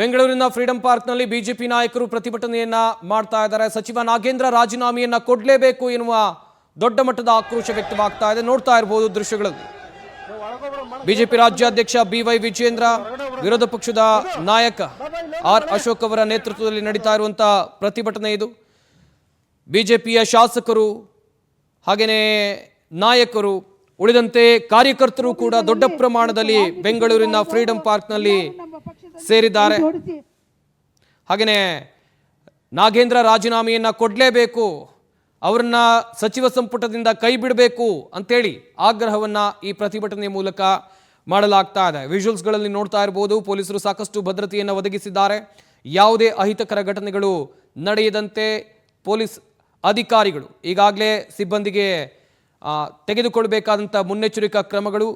ಬೆಂಗಳೂರಿನ ಫ್ರೀಡಂ ಪಾರ್ಕ್ನಲ್ಲಿ ಬಿಜೆಪಿ ನಾಯಕರು ಪ್ರತಿಭಟನೆಯನ್ನ ಮಾಡ್ತಾ ಇದ್ದಾರೆ. ಸಚಿವ ನಾಗೇಂದ್ರ ರಾಜೀನಾಮೆಯನ್ನ ಕೊಡಲೇಬೇಕು ಎನ್ನುವ ದೊಡ್ಡ ಮಟ್ಟದ ಆಕ್ರೋಶ ವ್ಯಕ್ತವಾಗ್ತಾ ಇದೆ. ನೋಡ್ತಾ ಇರಬಹುದು ದೃಶ್ಯಗಳಲ್ಲಿ. ಬಿಜೆಪಿ ರಾಜ್ಯಾಧ್ಯಕ್ಷ ಬಿವೈ ವಿಜೇಂದ್ರ, ವಿರೋಧ ಪಕ್ಷದ ನಾಯಕ ಆರ್ ಅಶೋಕ್ ಅವರ ನೇತೃತ್ವದಲ್ಲಿ ನಡೀತಾ ಇರುವಂತಹ ಪ್ರತಿಭಟನೆ ಇದು. ಬಿಜೆಪಿಯ ಶಾಸಕರು ಹಾಗೇನೇ ನಾಯಕರು ಉಳಿದಂತೆ ಕಾರ್ಯಕರ್ತರು ಕೂಡ ದೊಡ್ಡ ಪ್ರಮಾಣದಲ್ಲಿ ಬೆಂಗಳೂರಿನ ಫ್ರೀಡಂ ಪಾರ್ಕ್ನಲ್ಲಿ ಸೇರಿದ್ದಾರೆ. ಹಾಗೇನೆ ನಾಗೇಂದ್ರ ರಾಜೀನಾಮೆಯನ್ನ ಕೊಡಲೇಬೇಕು, ಅವರನ್ನ ಸಚಿವ ಸಂಪುಟದಿಂದ ಕೈ ಬಿಡಬೇಕು ಅಂತೇಳಿ ಆಗ್ರಹವನ್ನ ಈ ಪ್ರತಿಭಟನೆ ಮೂಲಕ ಮಾಡಲಾಗ್ತಾ ಇದೆ. ವಿಜುವಲ್ಸ್ಗಳಲ್ಲಿ ನೋಡ್ತಾ ಇರಬಹುದು, ಪೊಲೀಸರು ಸಾಕಷ್ಟು ಭದ್ರತೆಯನ್ನು ಒದಗಿಸಿದ್ದಾರೆ. ಯಾವುದೇ ಅಹಿತಕರ ಘಟನೆಗಳು ನಡೆಯದಂತೆ ಪೊಲೀಸ್ ಅಧಿಕಾರಿಗಳು ಈಗಾಗಲೇ ಸಿಬ್ಬಂದಿಗೆ ತೆಗೆದುಕೊಳ್ಳಬೇಕಾದಂಥ ಮುನ್ನೆಚ್ಚರಿಕಾ ಕ್ರಮಗಳು,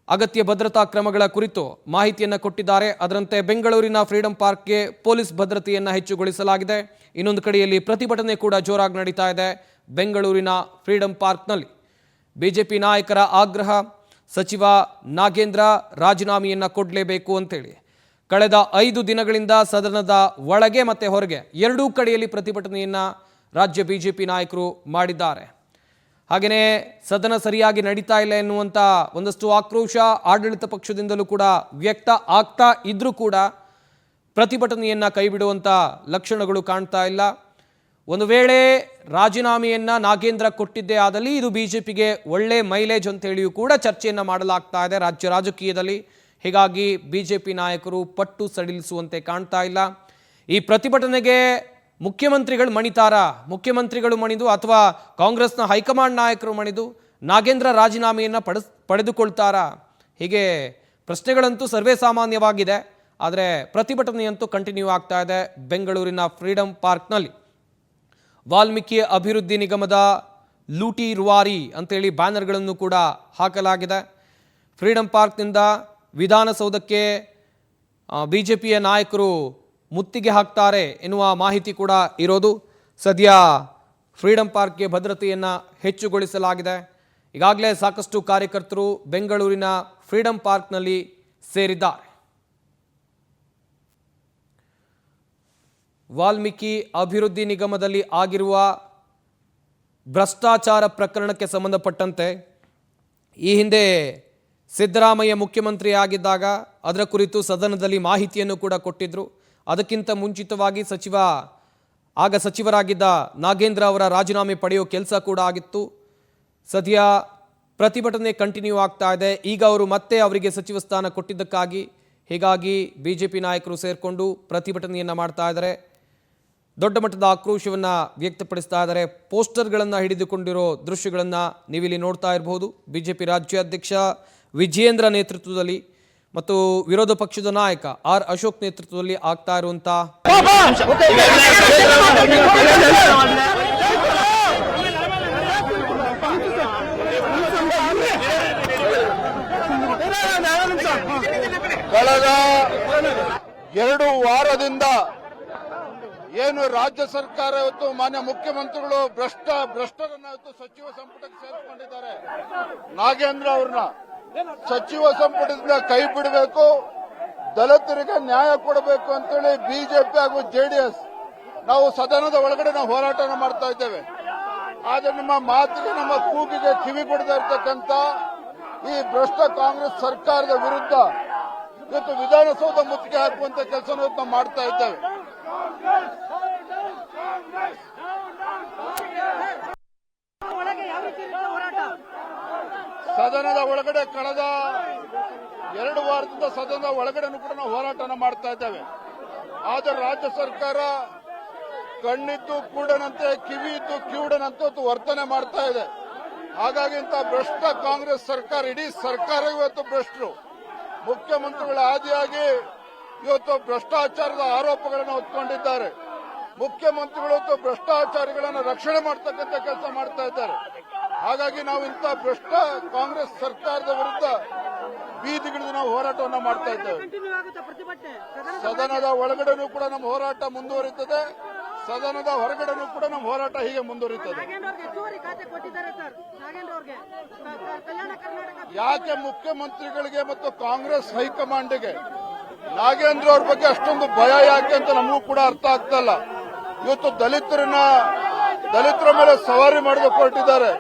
ಅಗತ್ಯ ಭದ್ರತಾ ಕ್ರಮಗಳ ಕುರಿತು ಮಾಹಿತಿಯನ್ನು ಕೊಟ್ಟಿದ್ದಾರೆ. ಅದರಂತೆ ಬೆಂಗಳೂರಿನ ಫ್ರೀಡಂ ಪಾರ್ಕ್ಗೆ ಪೊಲೀಸ್ ಭದ್ರತೆಯನ್ನು ಹೆಚ್ಚುಗೊಳಿಸಲಾಗಿದೆ. ಇನ್ನೊಂದು ಕಡೆಯಲ್ಲಿ ಪ್ರತಿಭಟನೆ ಕೂಡ ಜೋರಾಗಿ ನಡೀತಾ ಇದೆ. ಬೆಂಗಳೂರಿನ ಫ್ರೀಡಂ ಪಾರ್ಕ್ನಲ್ಲಿ ಬಿಜೆಪಿ ನಾಯಕರ ಆಗ್ರಹ, ಸಚಿವ ನಾಗೇಂದ್ರ ರಾಜೀನಾಮೆಯನ್ನು ಕೊಡಲೇಬೇಕು ಅಂತೇಳಿ. ಕಳೆದ 5 ದಿನಗಳಿಂದ ಸದನದ ಒಳಗೆ ಮತ್ತು ಹೊರಗೆ ಎರಡೂ ಕಡೆಯಲ್ಲಿ ಪ್ರತಿಭಟನೆಯನ್ನು ರಾಜ್ಯ ಬಿಜೆಪಿ ನಾಯಕರು ಮಾಡಿದ್ದಾರೆ. ಹಾಗೆಯೇ ಸದನ ಸರಿಯಾಗಿ ನಡೀತಾ ಇಲ್ಲ ಎನ್ನುವಂಥ ಒಂದಷ್ಟು ಆಕ್ರೋಶ ಆಡಳಿತ ಪಕ್ಷದಿಂದಲೂ ಕೂಡ ವ್ಯಕ್ತ ಆಗ್ತಾ ಇದ್ರೂ ಕೂಡ ಪ್ರತಿಭಟನೆಯನ್ನು ಕೈಬಿಡುವಂಥ ಲಕ್ಷಣಗಳು ಕಾಣ್ತಾ ಇಲ್ಲ. ಒಂದು ವೇಳೆ ರಾಜೀನಾಮೆಯನ್ನು ನಾಗೇಂದ್ರ ಕೊಟ್ಟಿದ್ದೇ ಆದಲ್ಲಿ ಇದು ಬಿಜೆಪಿಗೆ ಒಳ್ಳೆ ಮೈಲೇಜ್ ಅಂತೇಳಿಯೂ ಕೂಡ ಚರ್ಚೆಯನ್ನು ಮಾಡಲಾಗ್ತಾ ಇದೆ ರಾಜ್ಯ ರಾಜಕೀಯದಲ್ಲಿ. ಹೀಗಾಗಿ ಬಿಜೆಪಿ ನಾಯಕರು ಪಟ್ಟು ಸಡಿಲಿಸುವಂತೆ ಕಾಣ್ತಾ ಇಲ್ಲ. ಈ ಪ್ರತಿಭಟನೆಗೆ ಮುಖ್ಯಮಂತ್ರಿಗಳು ಮಣಿತಾರಾ, ಮುಖ್ಯಮಂತ್ರಿಗಳು ಮಣಿದು ಅಥವಾ ಕಾಂಗ್ರೆಸ್ನ ಹೈಕಮಾಂಡ್ ನಾಯಕರು ಮಣಿದು ನಾಗೇಂದ್ರ ರಾಜೀನಾಮೆಯನ್ನು ಪಡೆದುಕೊಳ್ತಾರಾ? ಹೀಗೆ ಪ್ರಶ್ನೆಗಳಂತೂ ಸರ್ವೇ ಸಾಮಾನ್ಯವಾಗಿದೆ. ಆದರೆ ಪ್ರತಿಭಟನೆಯಂತೂ ಕಂಟಿನ್ಯೂ ಆಗ್ತಾ ಇದೆ. ಬೆಂಗಳೂರಿನ ಫ್ರೀಡಂ ಪಾರ್ಕ್ನಲ್ಲಿ ವಾಲ್ಮೀಕಿ ಅಭಿವೃದ್ಧಿ ನಿಗಮದ ಲೂಟಿ ರುವಾರಿ ಅಂತೇಳಿ ಬ್ಯಾನರ್ಗಳನ್ನು ಕೂಡ ಹಾಕಲಾಗಿದೆ. ಫ್ರೀಡಂ ಪಾರ್ಕ್ನಿಂದ ವಿಧಾನಸೌಧಕ್ಕೆ ಬಿಜೆಪಿಯ ನಾಯಕರು ಮುತ್ತಿಗೆ ಹಾಕ್ತಾರೆ ಎನ್ನುವ ಮಾಹಿತಿ ಕೂಡ ಇರೋದು. ಸದ್ಯ ಫ್ರೀಡಂ ಪಾರ್ಕ್ಗೆ ಭದ್ರತೆಯನ್ನು ಹೆಚ್ಚುಗೊಳಿಸಲಾಗಿದೆ. ಈಗಾಗಲೇ ಸಾಕಷ್ಟು ಕಾರ್ಯಕರ್ತರು ಬೆಂಗಳೂರಿನ ಫ್ರೀಡಂ ಪಾರ್ಕ್ನಲ್ಲಿ ಸೇರಿದ್ದಾರೆ. ವಾಲ್ಮೀಕಿ ಅಭಿವೃದ್ಧಿ ನಿಗಮದಲ್ಲಿ ಆಗಿರುವ ಭ್ರಷ್ಟಾಚಾರ ಪ್ರಕರಣಕ್ಕೆ ಸಂಬಂಧಪಟ್ಟಂತೆ ಈ ಹಿಂದೆ ಸಿದ್ದರಾಮಯ್ಯ ಮುಖ್ಯಮಂತ್ರಿ ಆಗಿದ್ದಾಗ ಅದರ ಕುರಿತು ಸದನದಲ್ಲಿ ಮಾಹಿತಿಯನ್ನು ಕೂಡ ಕೊಟ್ಟಿದ್ದರು. ಅದಕ್ಕಿಂತ ಮುಂಚಿತವಾಗಿ ಸಚಿವರಾಗಿದ್ದ ನಾಗೇಂದ್ರ ಅವರ ರಾಜೀನಾಮೆ ಪಡೆಯೋ ಕೆಲಸ ಕೂಡ ಆಗಿತ್ತು. ಸದ್ಯ ಪ್ರತಿಭಟನೆ ಕಂಟಿನ್ಯೂ ಆಗ್ತಾ ಇದೆ. ಈಗ ಅವರು ಮತ್ತೆ ಅವರಿಗೆ ಸಚಿವ ಸ್ಥಾನ ಕೊಟ್ಟಿದ್ದಕ್ಕಾಗಿ ಹೀಗಾಗಿ ಬಿಜೆಪಿ ನಾಯಕರು ಸೇರಿಕೊಂಡು ಪ್ರತಿಭಟನೆಯನ್ನು ಮಾಡ್ತಾ ಇದ್ದಾರೆ. ದೊಡ್ಡ ಮಟ್ಟದ ಆಕ್ರೋಶವನ್ನು ವ್ಯಕ್ತಪಡಿಸ್ತಾ ಇದ್ದಾರೆ. ಪೋಸ್ಟರ್ಗಳನ್ನು ಹಿಡಿದುಕೊಂಡಿರೋ ದೃಶ್ಯಗಳನ್ನು ನೀವಿಲ್ಲಿ ನೋಡ್ತಾ ಇರಬಹುದು. ಬಿಜೆಪಿ ರಾಜ್ಯಾಧ್ಯಕ್ಷ ವಿಜೇಂದ್ರ ನೇತೃತ್ವದಲ್ಲಿ ಮತ್ತು ವಿರೋಧ ಪಕ್ಷದ ನಾಯಕ ಆರ್ ಅಶೋಕ್ ನೇತೃತ್ವದಲ್ಲಿ ಆಗ್ತಾ ಇರುವಂತ ಕಳೆದ 2 ವಾರದಿಂದ ಏನು ರಾಜ್ಯ ಸರ್ಕಾರ ಇವತ್ತು ಮಾನ್ಯ ಮುಖ್ಯಮಂತ್ರಿಗಳು ಭ್ರಷ್ಟರನ್ನ ಇವತ್ತು ಸಚಿವ ಸಂಪುಟಕ್ಕೆ ಸೇರಿಸಿಕೊಂಡಿದ್ದಾರೆ. ನಾಗೇಂದ್ರ ಅವ್ರನ್ನ ಸಚಿವ ಸಂಪುಟದಿಂದ ಕೈ ಬಿಡಬೇಕು, ದಲಿತರಿಗೆ ನ್ಯಾಯ ಕೊಡಬೇಕು ಅಂತೇಳಿ ಬಿಜೆಪಿ ಹಾಗೂ ಜೆಡಿಎಸ್ ನಾವು ಸದನದ ಒಳಗಡೆ ನಾವು ಹೋರಾಟ ಮಾಡ್ತಾ ಇದ್ದೇವೆ. ಆದ್ರೆ ನಮ್ಮ ಮಾತಿಗೆ, ನಮ್ಮ ಕೂಗಿಗೆ ಕಿವಿ ಕೊಡದೇ ಇರ್ತಕ್ಕಂಥ ಈ ಭ್ರಷ್ಟ ಕಾಂಗ್ರೆಸ್ ಸರ್ಕಾರದ ವಿರುದ್ಧ ಇವತ್ತು ವಿಧಾನಸೌಧ ಮುತ್ತಿಗೆ ಹಾಕುವಂತ ಕೆಲಸ ನಾವು ಮಾಡ್ತಾ ಇದ್ದೇವೆ. ಸದನದ ಒಳಗಡೆ ಕಳೆದ 2 ವಾರದಿಂದ ಸದನದ ಒಳಗಡೆನೂ ಕೂಡ ನಾವು ಹೋರಾಟ ಮಾಡ್ತಾ ಇದ್ದೇವೆ. ಆದರೆ ರಾಜ್ಯ ಸರ್ಕಾರ ಕಣ್ಣಿದ್ದು ಕೂಡನಂತೆ, ಕಿವಿ ಇದ್ದು ಕಿವುಡನಂತೆ ವರ್ತನೆ ಮಾಡ್ತಾ ಇದೆ. ಹಾಗಾಗಿ ಇಂಥ ಭ್ರಷ್ಟ ಕಾಂಗ್ರೆಸ್ ಸರ್ಕಾರ, ಇಡೀ ಸರ್ಕಾರ ಇವತ್ತು ಭ್ರಷ್ಟರು. ಮುಖ್ಯಮಂತ್ರಿಗಳ ಆದಿಯಾಗಿ ಇವತ್ತು ಭ್ರಷ್ಟಾಚಾರದ ಆರೋಪಗಳನ್ನು ಹೊತ್ಕೊಂಡಿದ್ದಾರೆ. ಮುಖ್ಯಮಂತ್ರಿಗಳು ಇವತ್ತು ಭ್ರಷ್ಟಾಚಾರಿಗಳನ್ನು ರಕ್ಷಣೆ ಮಾಡತಕ್ಕಂಥ ಕೆಲಸ ಮಾಡ್ತಾ ಇದ್ದಾರೆ. ಹಾಗಾಗಿ ನಾವು ಇಂಥ ಭ್ರಷ್ಟ ಕಾಂಗ್ರೆಸ್ ಸರ್ಕಾರದ ವಿರುದ್ಧ ಬೀದಿಗಿಳಿದು ನಾವು ಹೋರಾಟವನ್ನು ಮಾಡ್ತಾ ಇದ್ದೇವೆ. ಸದನದ ಒಳಗಡೆನೂ ಕೂಡ ನಮ್ಮ ಹೋರಾಟ ಮುಂದುವರಿಯುತ್ತದೆ, ಸದನದ ಹೊರಗಡೆನೂ ಕೂಡ ನಮ್ಮ ಹೋರಾಟ ಹೀಗೆ ಮುಂದುವರಿಯುತ್ತದೆ. ಯಾಕೆ ಮುಖ್ಯಮಂತ್ರಿಗಳಿಗೆ ಮತ್ತು ಕಾಂಗ್ರೆಸ್ ಹೈಕಮಾಂಡ್ಗೆ ನಾಗೇಂದ್ರ ಅವ್ರ ಬಗ್ಗೆ ಅಷ್ಟೊಂದು ಭಯ ಯಾಕೆ ಅಂತ ನಮಗೂ ಕೂಡ ಅರ್ಥ ಆಗ್ತಾ ಇಲ್ಲ. ಇವತ್ತು ದಲಿತರ ಮೇಲೆ ಸವಾರಿ ಮಾಡೋದಕ್ಕೆ ಹೊರಟಿದ್ದಾರೆ.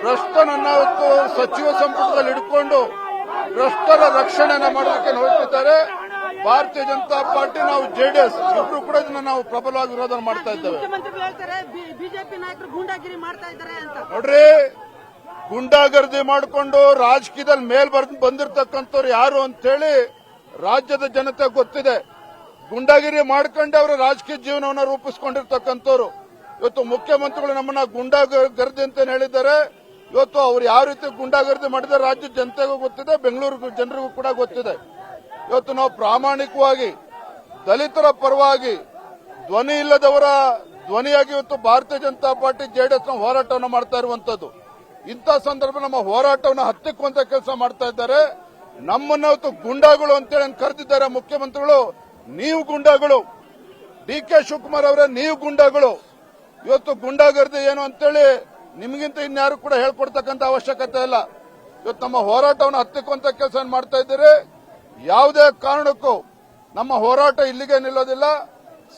ಭ್ರಷ್ಟನನ್ನ ಇವತ್ತು ಸಚಿವ ಸಂಪುಟದಲ್ಲಿ ಹಿಡ್ಕೊಂಡು ಭ್ರಷ್ಟರ ರಕ್ಷಣೆಯನ್ನ ಮಾಡೋದಕ್ಕೆ ಹೊರಟಿದ್ದಾರೆ. ಭಾರತೀಯ ಜನತಾ ಪಾರ್ಟಿ, ನಾವು ಜೆಡಿಎಸ್ ಇಬ್ರು ಕೂಡ ಇದನ್ನ ನಾವು ಪ್ರಬಲವಾಗಿ ವಿರೋಧ ಮಾಡ್ತಾ ಇದ್ದೇವೆ. ಬಿಜೆಪಿ ನಾಯಕರು ಗೂಂಡಾಗಿರಿ ಮಾಡ್ತಾ ಇದ್ದಾರೆ ಅಂತ ನೋಡ್ರಿ, ಗುಂಡಾಗರ್ದಿ ಮಾಡಿಕೊಂಡು ರಾಜಕೀಯದಲ್ಲಿ ಮೇಲ್ ಬಂದಿರತಕ್ಕಂಥವ್ರು ಯಾರು ಅಂತೇಳಿ ರಾಜ್ಯದ ಜನತೆ ಗೊತ್ತಿದೆ. ಗುಂಡಾಗಿರಿ ಮಾಡ್ಕೊಂಡೆ ಅವರು ರಾಜಕೀಯ ಜೀವನವನ್ನು ರೂಪಿಸಿಕೊಂಡಿರ್ತಕ್ಕಂಥವ್ರು. ಇವತ್ತು ಮುಖ್ಯಮಂತ್ರಿಗಳು ನಮ್ಮನ್ನ ಗುಂಡಾಗರ್ದಿ ಅಂತ ಹೇಳಿದ್ದಾರೆ. ಇವತ್ತು ಅವ್ರು ಯಾವ ರೀತಿ ಗುಂಡಾಗರ್ದಿ ಮಾಡಿದ್ದಾರೆ ರಾಜ್ಯದ ಜನತೆಗೂ ಗೊತ್ತಿದೆ, ಬೆಂಗಳೂರು ಜನರಿಗೂ ಕೂಡ ಗೊತ್ತಿದೆ. ಇವತ್ತು ನಾವು ಪ್ರಾಮಾಣಿಕವಾಗಿ ದಲಿತರ ಪರವಾಗಿ ಧ್ವನಿ ಇಲ್ಲದವರ ಧ್ವನಿಯಾಗಿ ಇವತ್ತು ಭಾರತೀಯ ಜನತಾ ಪಾರ್ಟಿ ಜೆಡಿಎಸ್ ನ ಹೋರಾಟವನ್ನು ಮಾಡ್ತಾ ಇರುವಂತದ್ದು. ಇಂಥ ಸಂದರ್ಭ ನಮ್ಮ ಹೋರಾಟವನ್ನು ಹತ್ತಿಕ್ಕುವಂತ ಕೆಲಸ ಮಾಡ್ತಾ ಇದ್ದಾರೆ. ನಮ್ಮನ್ನ ಇವತ್ತು ಗುಂಡಾಗಳು ಅಂತೇಳಿ ಕರೆದಿದ್ದಾರೆ ಮುಖ್ಯಮಂತ್ರಿಗಳು. ನೀವು ಗುಂಡಾಗಳು, ಡಿ.ಕೆ. ಶಿವಕುಮಾರ್ ಅವರೇ ನೀವು ಗುಂಡಾಗಳು. ಇವತ್ತು ಗುಂಡಾಗರ್ದಿ ಏನು ಅಂತೇಳಿ ನಿಮಗಿಂತ ಇನ್ಯಾರು ಕೂಡ ಹೇಳ್ಕೊಡ್ತಕ್ಕಂಥ ಅವಶ್ಯಕತೆ ಇಲ್ಲ. ಇವತ್ತು ನಮ್ಮ ಹೋರಾಟವನ್ನು ಹತ್ತಿಕ್ಕುವಂತ ಕೆಲಸ ಮಾಡ್ತಾ ಇದ್ದೀರಿ. ಯಾವುದೇ ಕಾರಣಕ್ಕೂ ನಮ್ಮ ಹೋರಾಟ ಇಲ್ಲಿಗೆ ನಿಲ್ಲೋದಿಲ್ಲ.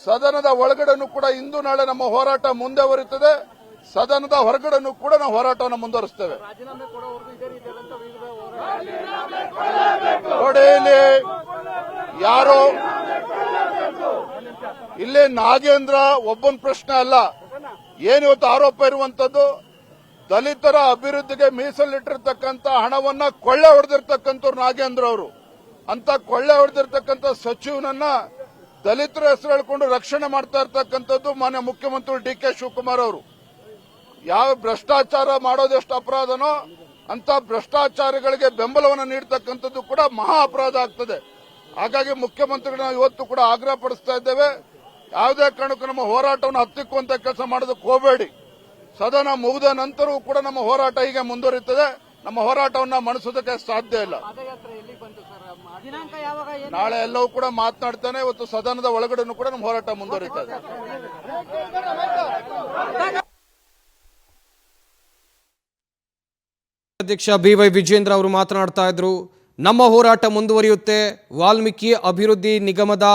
ಸದನದ ಒಳಗಡೆನೂ ಕೂಡ ಇಂದು ನಾಳೆ ನಮ್ಮ ಹೋರಾಟ ಮುಂದುವರಿಯುತ್ತದೆ. ಸದನದ ಹೊರಗಡೆನೂ ಕೂಡ ನಾವು ಹೋರಾಟವನ್ನು ಮುಂದುವರಿಸ್ತೇವೆ. ನೋಡಿ, ಇಲ್ಲಿ ಯಾರೋ ಇಲ್ಲಿ ನಾಗೇಂದ್ರ ಒಬ್ಬನ ಪ್ರಶ್ನೆ ಅಲ್ಲ. ಏನಿವತ್ತು ಆರೋಪ ಇರುವಂತದ್ದು, ದಲಿತರ ಅಭಿವೃದ್ಧಿಗೆ ಮೀಸಲಿಟ್ಟಿರ್ತಕ್ಕಂಥ ಹಣವನ್ನ ಕೊಳ್ಳೆ ಹೊಡೆದಿರ್ತಕ್ಕಂಥವ್ರು ನಾಗೇಂದ್ರ ಅವರು. ಅಂತ ಕೊಳ್ಳೆ ಹೊಡೆದಿರ್ತಕ್ಕಂಥ ಸಚಿವನನ್ನ ದಲಿತರ ಹೆಸರು ಹೇಳ್ಕೊಂಡು ರಕ್ಷಣೆ ಮಾಡ್ತಾ ಇರ್ತಕ್ಕಂಥದ್ದು ಮಾನ್ಯ ಮುಖ್ಯಮಂತ್ರಿ ಡಿ.ಕೆ. ಶಿವಕುಮಾರ್ ಅವರು. ಯಾವ ಭ್ರಷ್ಟಾಚಾರ ಮಾಡೋದೆಷ್ಟು ಅಪರಾಧನೋ ಅಂತ ಭ್ರಷ್ಟಾಚಾರಗಳಿಗೆ ಬೆಂಬಲವನ್ನು ನೀಡತಕ್ಕಂಥದ್ದು ಕೂಡ ಮಹಾ ಅಪರಾಧ ಆಗ್ತದೆ. ಹಾಗಾಗಿ ಮುಖ್ಯಮಂತ್ರಿಗಳನ್ನ ಇವತ್ತು ಕೂಡ ಆಗ್ರಹ ಪಡಿಸ್ತಾ ಇದ್ದೇವೆ. ಯಾವುದೇ ಕಾರಣಕ್ಕೂ ನಮ್ಮ ಹೋರಾಟವನ್ನು ಹತ್ತಿಕ್ಕುವಂತ ಕೆಲಸ ಮಾಡೋದಕ್ಕೆ ಹೋಗಬೇಡಿ. ಸದನ ಮುಗಿದ ನಂತರವೂ ಕೂಡ ನಮ್ಮ ಹೋರಾಟ ಹೀಗೆ ಮುಂದುವರಿಯುತ್ತದೆ. ನಮ್ಮ ಹೋರಾಟವನ್ನ ಮಣಿಸೋದಕ್ಕೆ ಸಾಧ್ಯ ಇಲ್ಲ. ನಾಳೆ ಎಲ್ಲವೂ ಕೂಡ ಮಾತನಾಡ್ತಾನೆ. ಇವತ್ತು ಸದನದ ಒಳಗಡೆನೂ ಕೂಡ ನಮ್ಮ ಹೋರಾಟ ಮುಂದುವರಿಯುತ್ತದೆ. ಅಧ್ಯಕ್ಷ ಬಿ.ವೈ. ವಿಜೇಂದ್ರ ಅವರು ಮಾತನಾಡ್ತಾ ಇದ್ರು. ನಮ್ಮ ಹೋರಾಟ ಮುಂದುವರಿಯುತ್ತೆ. ವಾಲ್ಮೀಕಿ ಅಭಿವೃದ್ಧಿ ನಿಗಮದ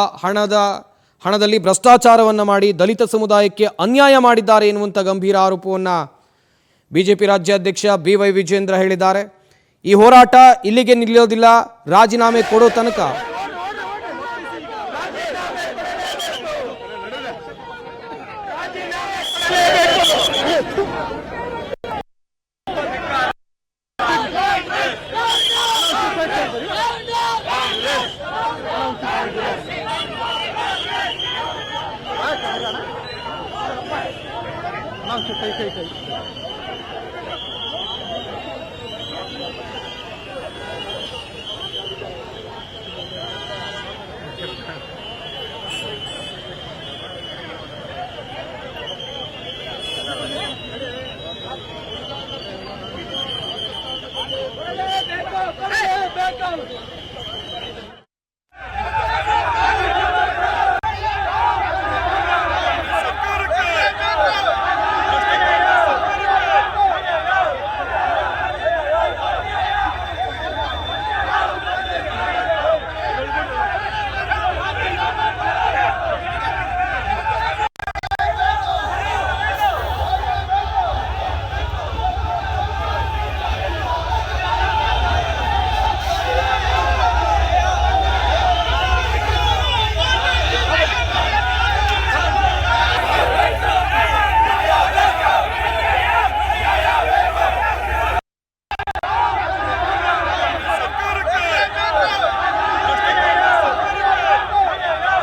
ಹಣದಲ್ಲಿ ಭ್ರಷ್ಟಾಚಾರವನ್ನು ಮಾಡಿ ದಲಿತ ಸಮುದಾಯಕ್ಕೆ ಅನ್ಯಾಯ ಮಾಡಿದ್ದಾರೆ ಎನ್ನುವಂಥ ಗಂಭೀರ ಆರೋಪವನ್ನು ಬಿಜೆಪಿ ರಾಜ್ಯಾಧ್ಯಕ್ಷ ಬಿ.ವೈ. ವಿಜೇಂದ್ರ ಹೇಳಿದ್ದಾರೆ. ಈ ಹೋರಾಟ ಇಲ್ಲಿಗೆ ನಿಲ್ಲೋದಿಲ್ಲ. ರಾಜೀನಾಮೆ ಕೊಡೋ ತನಕ ಕೈ